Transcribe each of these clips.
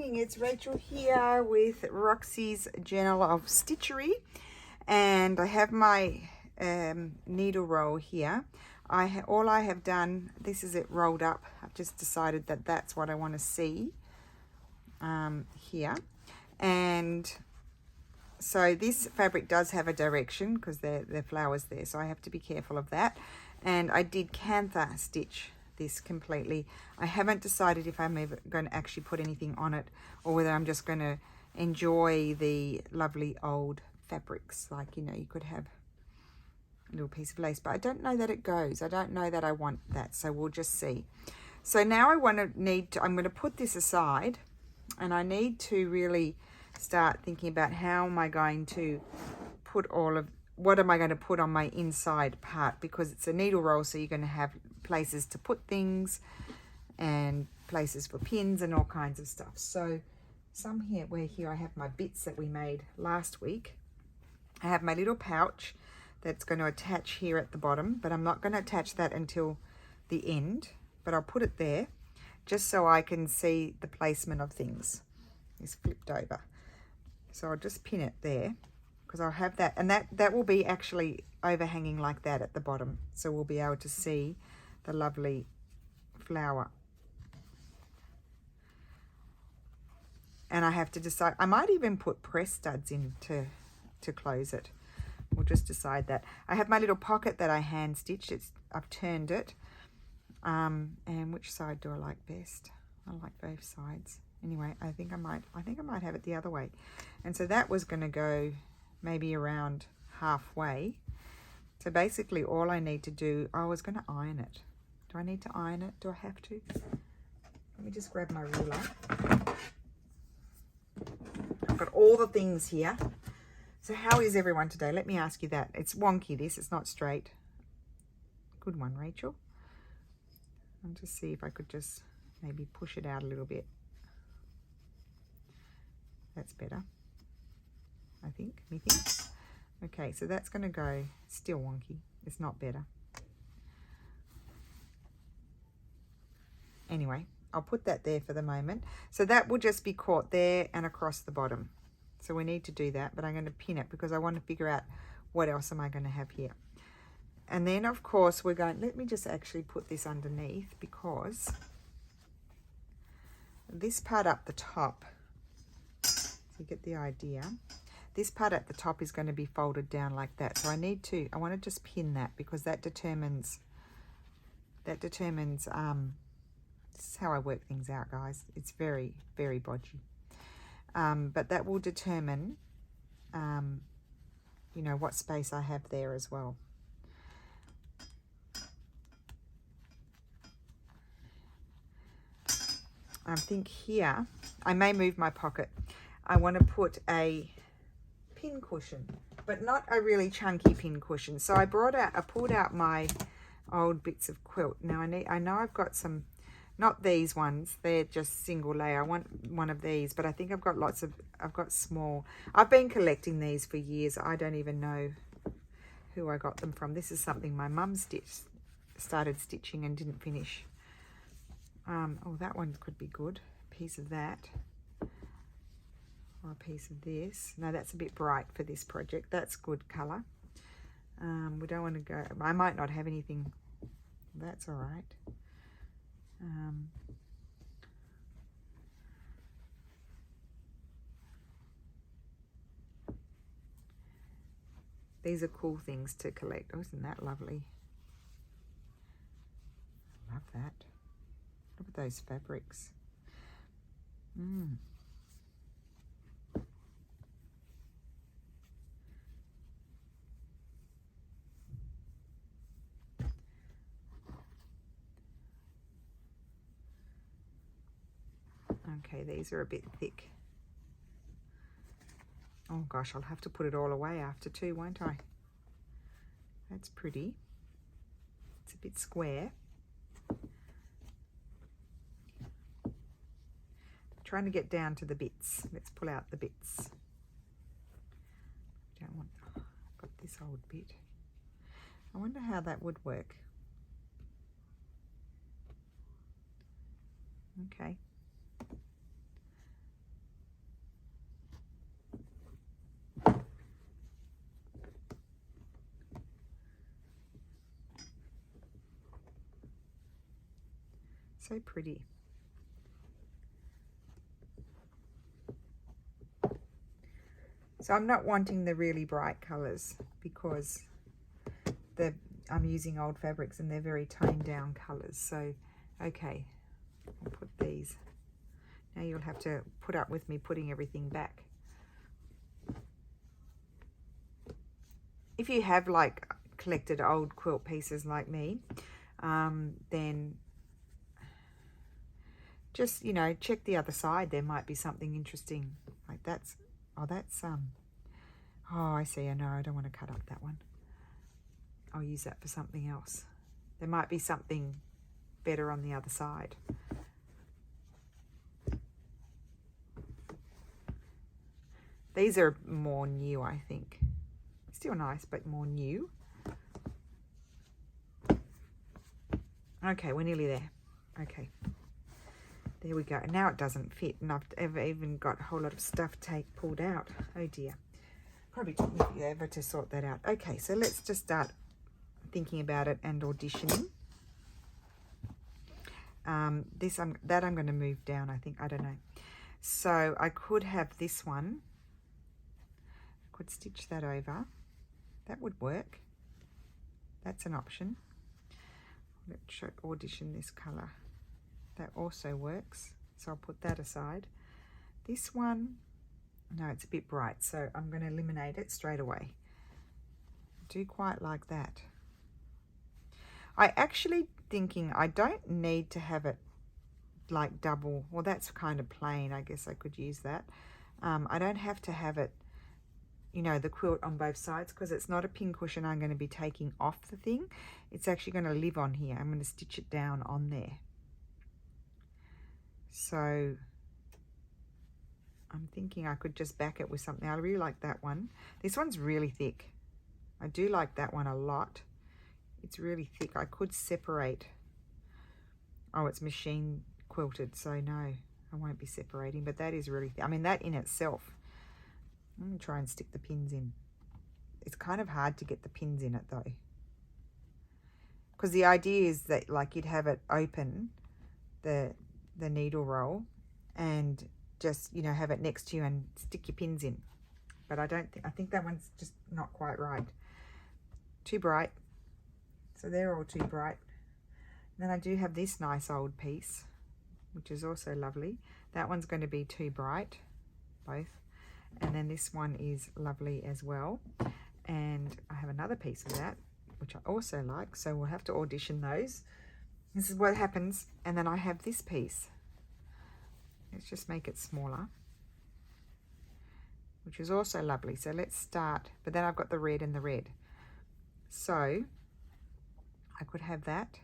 morning, it's Rachel here with Roxy's Journal of Stitchery, and I have my needle roll here. All I have done, this is it rolled up. I've just decided that that's what I want to see here, and so this fabric does have a direction because there are flowers there, so I have to be careful of that. And I did cantha stitch this completely. I haven't decided if I'm ever going to actually put anything on it or whether I'm just going to enjoy the lovely old fabrics. Like, you know, you could have a little piece of lace, but I don't know that it goes. I don't know that I want that, so we'll just see. So now I'm going to put this aside, and I need to really start thinking about how am I going to put what am I going to put on my inside part, because it's a needle roll, so you're going to have places to put things and places for pins and all kinds of stuff. So here I have my bits that we made last week. I have my little pouch that's going to attach here at the bottom, but I'm not going to attach that until the end, but I'll put it there just so I can see the placement of things. It's flipped over, so I'll just pin it there because I'll have that, and that will be actually overhanging like that at the bottom, so we'll be able to see the lovely flower. And I have to decide, I might even put press studs in to close it. We'll just decide that. I have my little pocket that I hand stitched. I've turned it, and which side do I like best? I like both sides. Anyway, I think I might have it the other way. And so that was going to go maybe around halfway. So basically all I need to do, I was going to iron it. Do I need to iron it? Do I have to? Let me just grab my ruler. I've got all the things here. So how is everyone today? Let me ask you that. It's wonky, this. It's not straight. Good one, Rachel. I'll just see if I could just maybe push it out a little bit. That's better, I think. Methinks. Okay, so that's going to go still wonky. It's not better. Anyway, I'll put that there for the moment. So that will just be caught there and across the bottom. So we need to do that, but I'm going to pin it because I want to figure out what else am I going to have here. And then, of course, let me just actually put this underneath, because this part up the top, so you get the idea, this part at the top is going to be folded down like that. So I want to just pin that, because that determines, this is how I work things out, guys. It's very, very bodgy. But that will determine, you know, what space I have there as well. I think here, I may move my pocket. I want to put a pin cushion, but not a really chunky pin cushion. So I pulled out my old bits of quilt. Now I know I've got some, not these ones, they're just single layer. I want one of these, but I think I've got small. I've been collecting these for years. I don't even know who I got them from. This is something my mum started stitching and didn't finish. Oh, that one could be good. A piece of that. Or a piece of this. No, that's a bit bright for this project. That's good colour. We don't want to go, I might not have anything. That's all right. These are cool things to collect. Oh, isn't that lovely? I love that. Look at those fabrics. Okay, these are a bit thick. Oh gosh, I'll have to put it all away after too, won't I? That's pretty. It's a bit square. Trying to get down to the bits. Let's pull out the bits. Don't want, I've got this old bit. I wonder how that would work. Okay. So pretty. So I'm not wanting the really bright colours because I'm using old fabrics and they're very toned down colours. So, okay, I'll put these. Now you'll have to put up with me putting everything back. If you have like collected old quilt pieces like me, then just, you know, check the other side. There might be something interesting. Like that's, oh, I see. I know, I don't want to cut up that one. I'll use that for something else. There might be something better on the other side. These are more new, I think. Still nice, but more new. Okay, we're nearly there. Okay. There we go. Now it doesn't fit, and I've even got a whole lot of stuff pulled out. Oh dear. Probably took me forever to sort that out. Okay, so let's just start thinking about it and auditioning. That I'm going to move down, I think. I don't know. So I could have this one. I could stitch that over. That would work. That's an option. Let's audition this colour. That also works. So I'll put that aside. This one, no, it's a bit bright, so I'm going to eliminate it straight away. I do quite like that. I actually thinking I don't need to have it like double. Well, that's kind of plain. I guess I could use that. I don't have to have it, you know, the quilt on both sides, because it's not a pin cushion I'm going to be taking off the thing. It's actually going to live on here. I'm going to stitch it down on there. So I'm thinking I could just back it with something. I really like that one. This one's really thick. I do like that one a lot. It's really thick. I could separate. Oh, it's machine quilted, so no, I won't be separating, but that is really thick. I mean, that in itself. I'm going to try and stick the pins in. It's kind of hard to get the pins in it though, because the idea is that like you'd have it open, the needle roll, and just, you know, have it next to you and stick your pins in. But I think that one's just not quite right. Too bright. So they're all too bright. And then I do have this nice old piece, which is also lovely. That one's going to be too bright, both. And then this one is lovely as well. And I have another piece of that, which I also like. So we'll have to audition those. This is what happens. And then I have this piece. Let's just make it smaller, which is also lovely. So let's start. But then I've got the red and the red. So I could have that.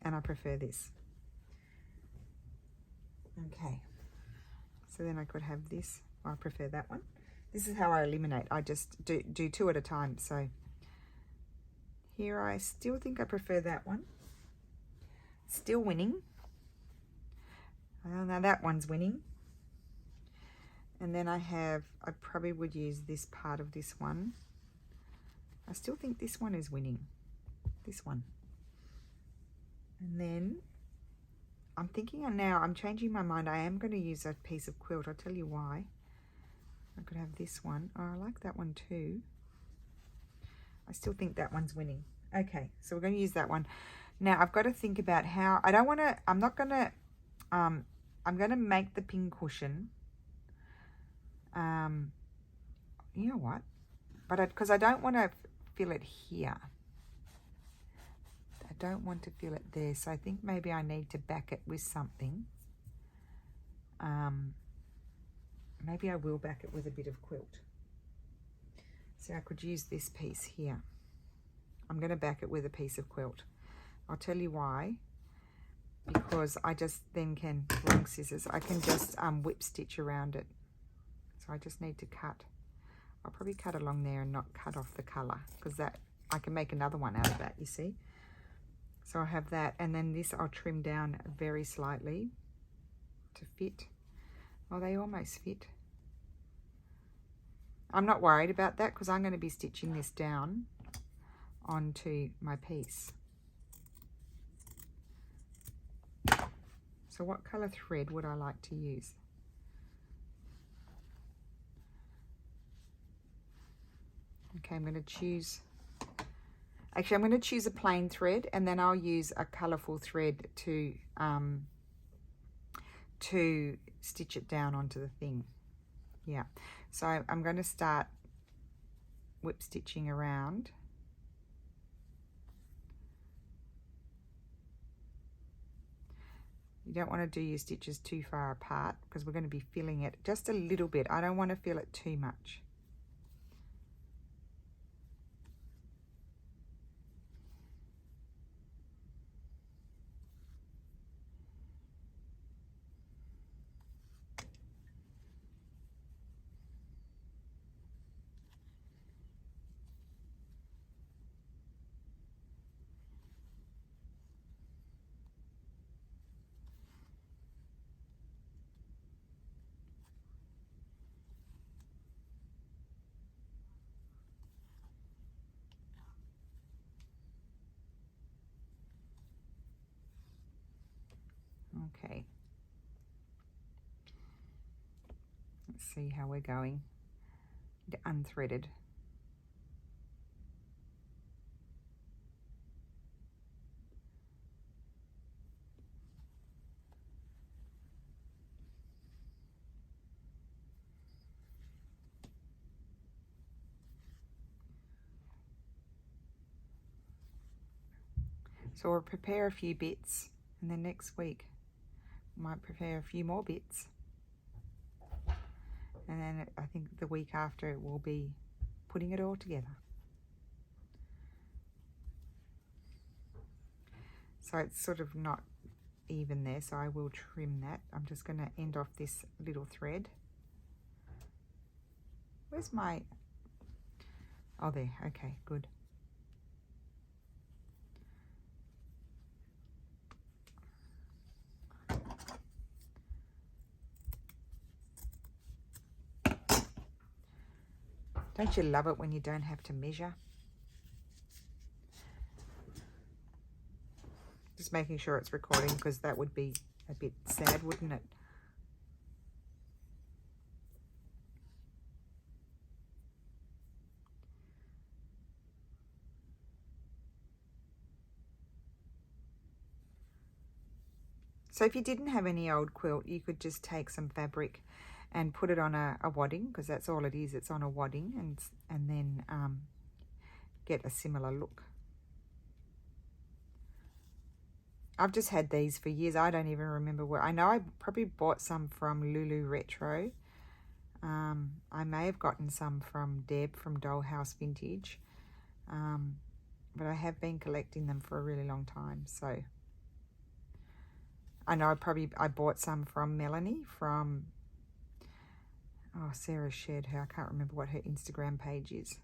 And I prefer this. Okay. So then I could have this. I prefer that one. This is how I eliminate. I just do two at a time. So here I still think I prefer that one. Still winning. Now that one's winning. And then I probably would use this part of this one. I still think this one is winning. This one. And then I'm thinking now, I'm changing my mind. I am going to use a piece of quilt. I'll tell you why. I could have this one. Oh, I like that one too. I still think that one's winning. Okay, so we're going to use that one. Now I've got to think about how, I'm going to make the pin cushion. You know what? But because I don't want to fill it here. I don't want to fill it there. So I think maybe I need to back it with something. Maybe I will back it with a bit of quilt. So I could use this piece here. I'm going to back it with a piece of quilt. I'll tell you why. Because I just then can, wrong scissors, I can just whip stitch around it. So I just need to cut. I'll probably cut along there and not cut off the colour, because that I can make another one out of that, you see. So I have that, and then this I'll trim down very slightly to fit. Oh, they almost fit. I'm not worried about that because I'm going to be stitching this down onto my piece. So what colour thread would I like to use? Okay, I'm going to choose, actually I'm going to choose a plain thread, and then I'll use a colourful thread to stitch it down onto the thing. Yeah, so I'm going to start whip stitching around. You don't want to do your stitches too far apart because we're going to be filling it just a little bit. I don't want to fill it too much. Okay. Let's see how we're going. Unthreaded. So we'll prepare a few bits, and then next week might prepare a few more bits. And then I think the week after it will be putting it all together. So it's sort of not even there, so I will trim that. I'm just going to end off this little thread. Where's my... Oh, there. Okay, good. Don't you love it when you don't have to measure? Just making sure it's recording, because that would be a bit sad, wouldn't it? So if you didn't have any old quilt, you could just take some fabric and put it on a wadding, because that's all it is. It's on a wadding, and then get a similar look. I've just had these for years. I don't even remember where. I know I probably bought some from Lulu Retro. I may have gotten some from Deb from Dollhouse Vintage. But I have been collecting them for a really long time. So I know I bought some from Melanie from, oh, Sarah shared her. I can't remember what her Instagram page is.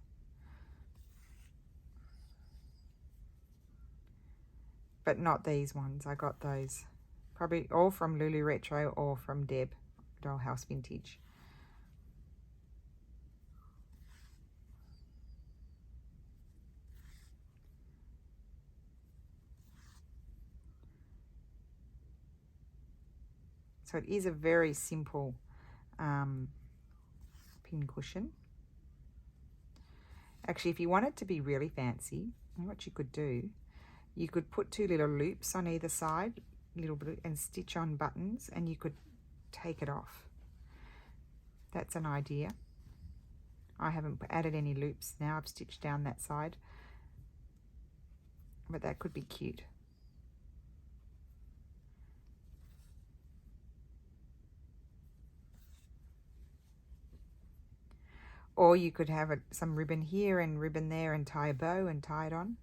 But not these ones. I got those probably all from Lulu Retro or from Deb, Dollhouse Vintage. So it is a very simple pin cushion. Actually, if you want it to be really fancy, what you could do, you could put 2 little loops on either side, little bit, and stitch on buttons, and you could take it off. That's an idea. I haven't added any loops now. I've stitched down that side, but that could be cute. Or you could have some ribbon here and ribbon there and tie a bow and tie it on.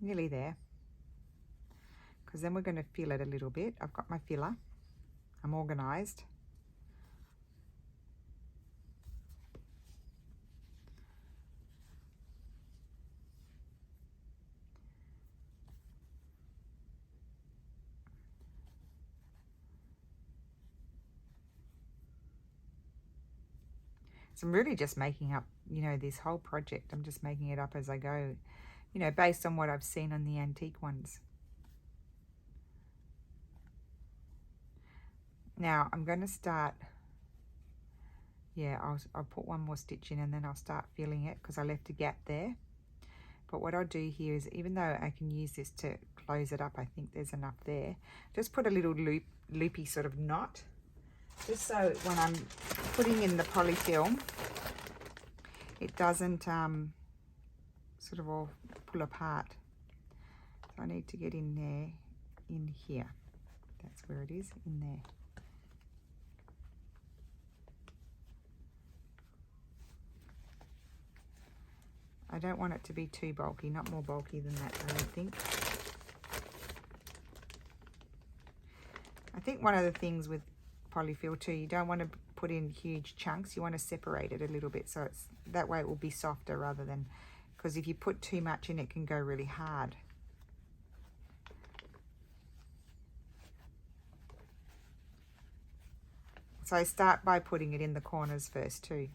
Nearly there. Because then we're going to fill it a little bit. I've got my filler. I'm organised. So I'm really just making up, you know, this whole project. I'm just making it up as I go, you know, based on what I've seen on the antique ones. Now I'm going to start, yeah, I'll put one more stitch in and then I'll start filling it because I left a gap there. But what I'll do here is, even though I can use this to close it up, I think there's enough there, just put a little loopy sort of knot, just so when I'm putting in the polyfilm, it doesn't sort of all pull apart. So I need to get in there, in here. That's where it is, in there. I don't want it to be too bulky, not more bulky than that, I don't think. I think one of the things with polyfill too, you don't want to put in huge chunks. You want to separate it a little bit, so it's that way it will be softer rather than, because if you put too much in, it can go really hard. So I start by putting it in the corners first too.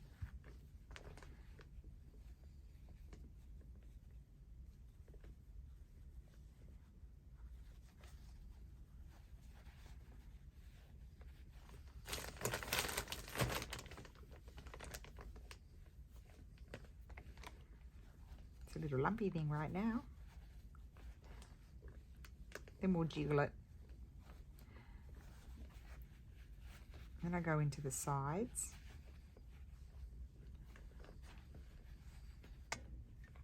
A little lumpy thing right now. Then we'll jiggle it. Then I go into the sides.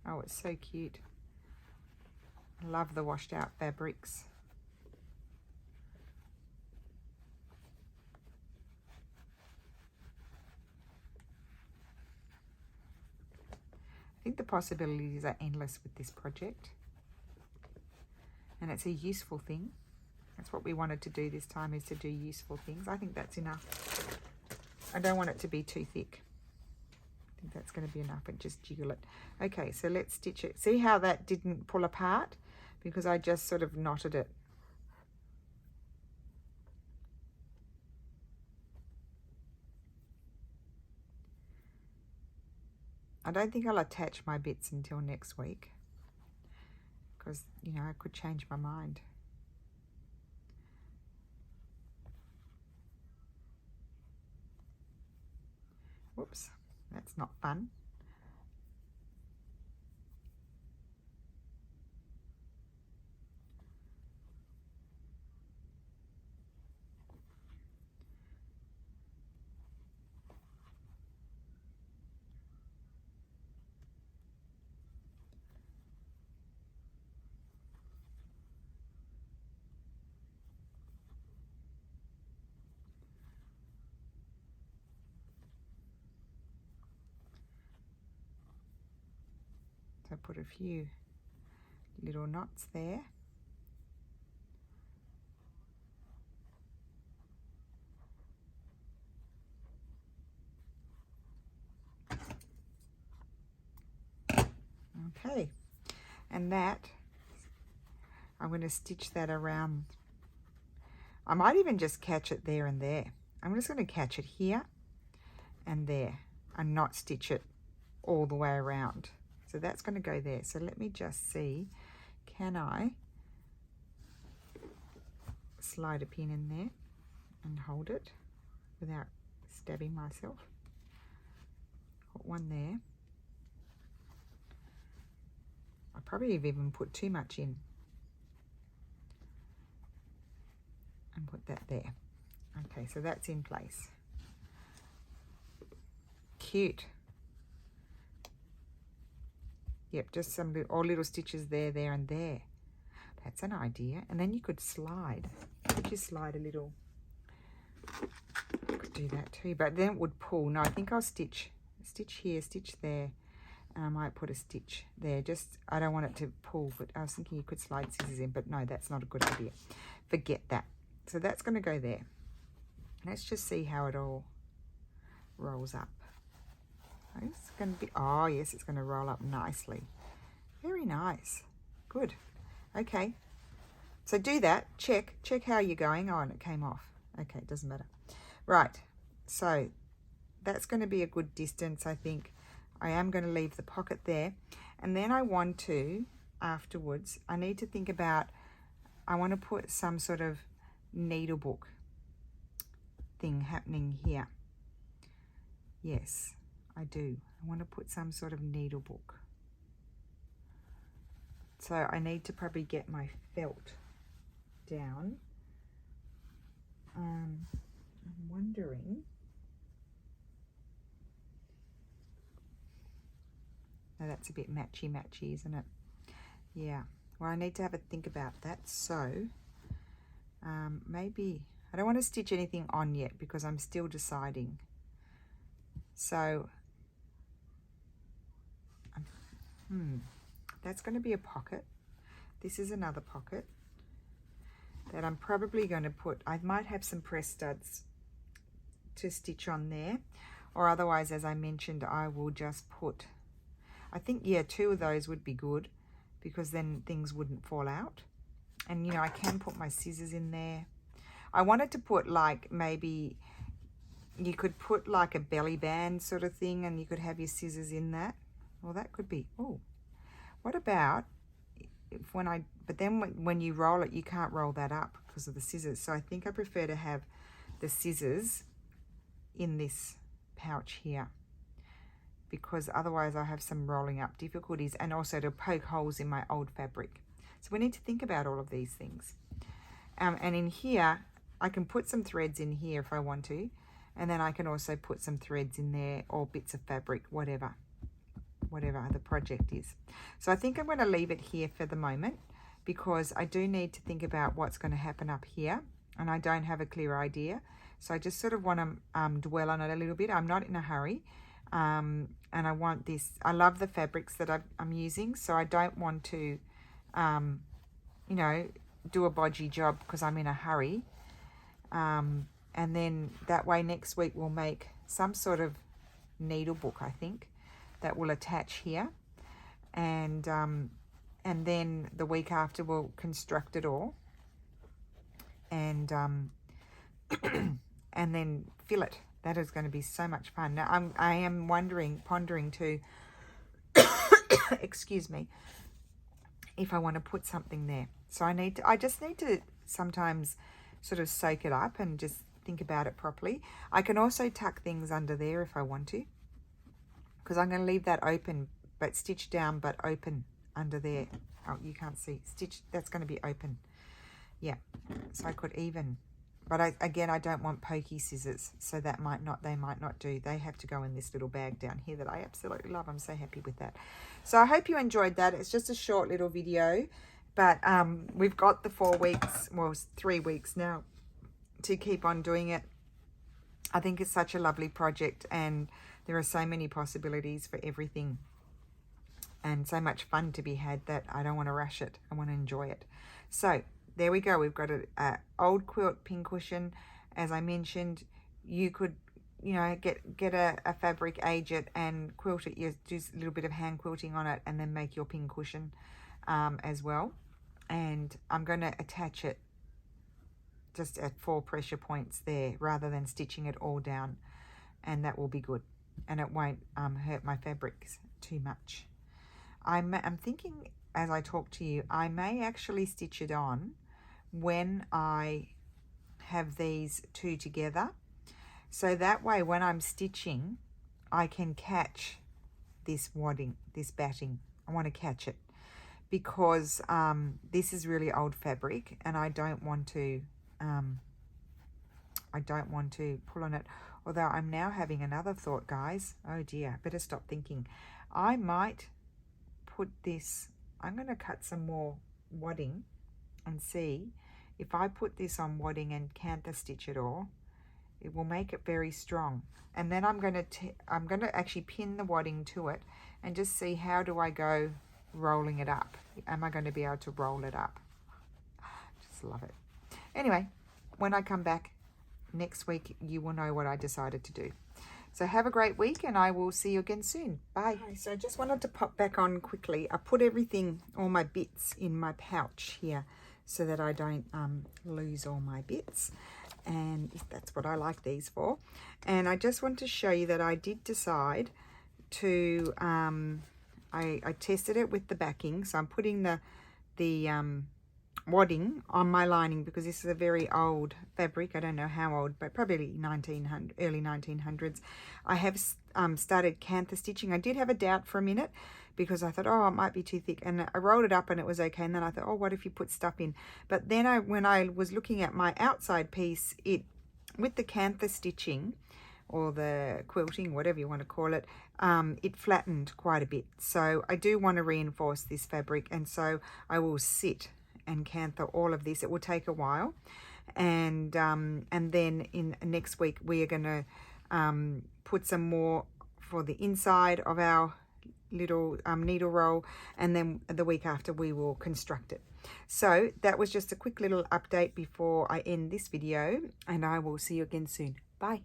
Oh, it's so cute. I love the washed out fabrics. I think the possibilities are endless with this project, and it's a useful thing. That's what we wanted to do this time, is to do useful things. I think that's enough. I don't want it to be too thick. I think that's going to be enough, and just jiggle it. Okay, so let's stitch it. See how that didn't pull apart? Because I just sort of knotted it. I don't think I'll attach my bits until next week, because, you know, I could change my mind. Whoops, that's not fun. So put a few little knots there. Okay, and that, I'm going to stitch that around. I might even just catch it there and there. I'm just going to catch it here and there and not stitch it all the way around. So that's going to go there. So let me just see, can I slide a pin in there and hold it without stabbing myself? Put one there. I probably have even put too much in. And put that there. Okay, so that's in place. Cute. Yep, just some little stitches there, there, and there. That's an idea. And then you could slide. Could you slide a little? I could do that too, but then it would pull. No, I think I'll stitch here, stitch there, and I might put a stitch there. Just, I don't want it to pull, but I was thinking you could slide scissors in, but no, that's not a good idea. Forget that. So that's going to go there. Let's just see how it all rolls up. It's going to be, oh yes, it's going to roll up nicely. Very nice. Good. Okay. So do that. Check how you're going. Oh, and it came off. Okay, it doesn't matter. Right. So that's going to be a good distance, I think. I am going to leave the pocket there. And then I want to, afterwards, I need to think about, I want to put some sort of needlebook thing happening here. Yes, I do. I want to put some sort of needlebook. So I need to probably get my felt down. I'm wondering. No, that's a bit matchy, isn't it? Yeah. Well, I need to have a think about that. So maybe I don't want to stitch anything on yet because I'm still deciding. So that's going to be a pocket. This is another pocket that I'm probably going to put, I might have some press studs to stitch on there, or otherwise, as I mentioned, I will just put, I think, yeah, 2 of those would be good because then things wouldn't fall out. And, you know, I can put my scissors in there. I wanted to put, like, maybe you could put like a belly band sort of thing and you could have your scissors in that. Well, that could be, oh, what about if but then when you roll it, you can't roll that up because of the scissors. So I think I prefer to have the scissors in this pouch here, because otherwise I have some rolling up difficulties, and also to poke holes in my old fabric. So we need to think about all of these things. And in here, I can put some threads in here if I want to, and then I can also put some threads in there or bits of fabric, whatever the project is. So I think I'm going to leave it here for the moment, because I do need to think about what's going to happen up here, and I don't have a clear idea. So I just sort of want to dwell on it a little bit. I'm not in a hurry, and I want this. I love the fabrics that I'm using, so I don't want to, you know, do a bodgy job because I'm in a hurry. And then that way next week we'll make some sort of needle book, I think, that will attach here, and then the week after we'll construct it all, and and then fill it. That is going to be so much fun. Now I am pondering too, excuse me, if I want to put something there. So I just need to sometimes sort of soak it up and just think about it properly. I can also tuck things under there if I want to, because I'm going to leave that open, but stitch down, but open under there. Oh, you can't see. Stitch, that's going to be open. Yeah, so I could even, but again, I don't want pokey scissors, so they might not do. They have to go in this little bag down here that I absolutely love. I'm so happy with that. So I hope you enjoyed that. It's just a short little video, but we've got the 4 weeks, well, 3 weeks now to keep on doing it. I think it's such a lovely project, and there are so many possibilities for everything, and so much fun to be had that I don't want to rush it. I want to enjoy it. So there we go. We've got an old quilt pincushion. As I mentioned, you could, you know, get a fabric, age it, and quilt it. You do a little bit of hand quilting on it, and then make your pincushion as well. And I'm going to attach it just at 4 pressure points there, rather than stitching it all down, and that will be good, and it won't hurt my fabrics too much. I'm thinking, as I talk to you, I may actually stitch it on when I have these 2 together, so that way when I'm stitching I can catch this wadding, this batting. I want to catch it, because this is really old fabric, and I don't want to pull on it. Although I'm now having another thought, guys. Oh dear, better stop thinking. I might put this, I'm going to cut some more wadding and see if I put this on wadding and cantha stitch it all, it will make it very strong. And then I'm going to actually pin the wadding to it and just see, how do I go rolling it up? Am I going to be able to roll it up? Just love it. Anyway, when I come back next week, you will know what I decided to do. So have a great week, and I will see you again soon. Bye. Okay, so I just wanted to pop back on quickly. I put everything, all my bits, in my pouch here so that I don't lose all my bits. and that's what I like these for. And I just want to show you that I did decide to I tested it with the backing, so I'm putting the wadding on my lining because this is a very old fabric. I don't know how old, but probably early 1900s. I have started cantha stitching. I did have a doubt for a minute because I thought, oh, it might be too thick, and I rolled it up and it was okay. And then I thought, oh, what if you put stuff in? But then when I was looking at my outside piece, with the cantha stitching or the quilting, whatever you want to call it, it flattened quite a bit. So I do want to reinforce this fabric, and so I will sit and cantha all of this. It will take a while, and then in next week we are going to put some more for the inside of our little needle roll, and then the week after we will construct it. So that was just a quick little update before I end this video, and I will see you again soon. Bye.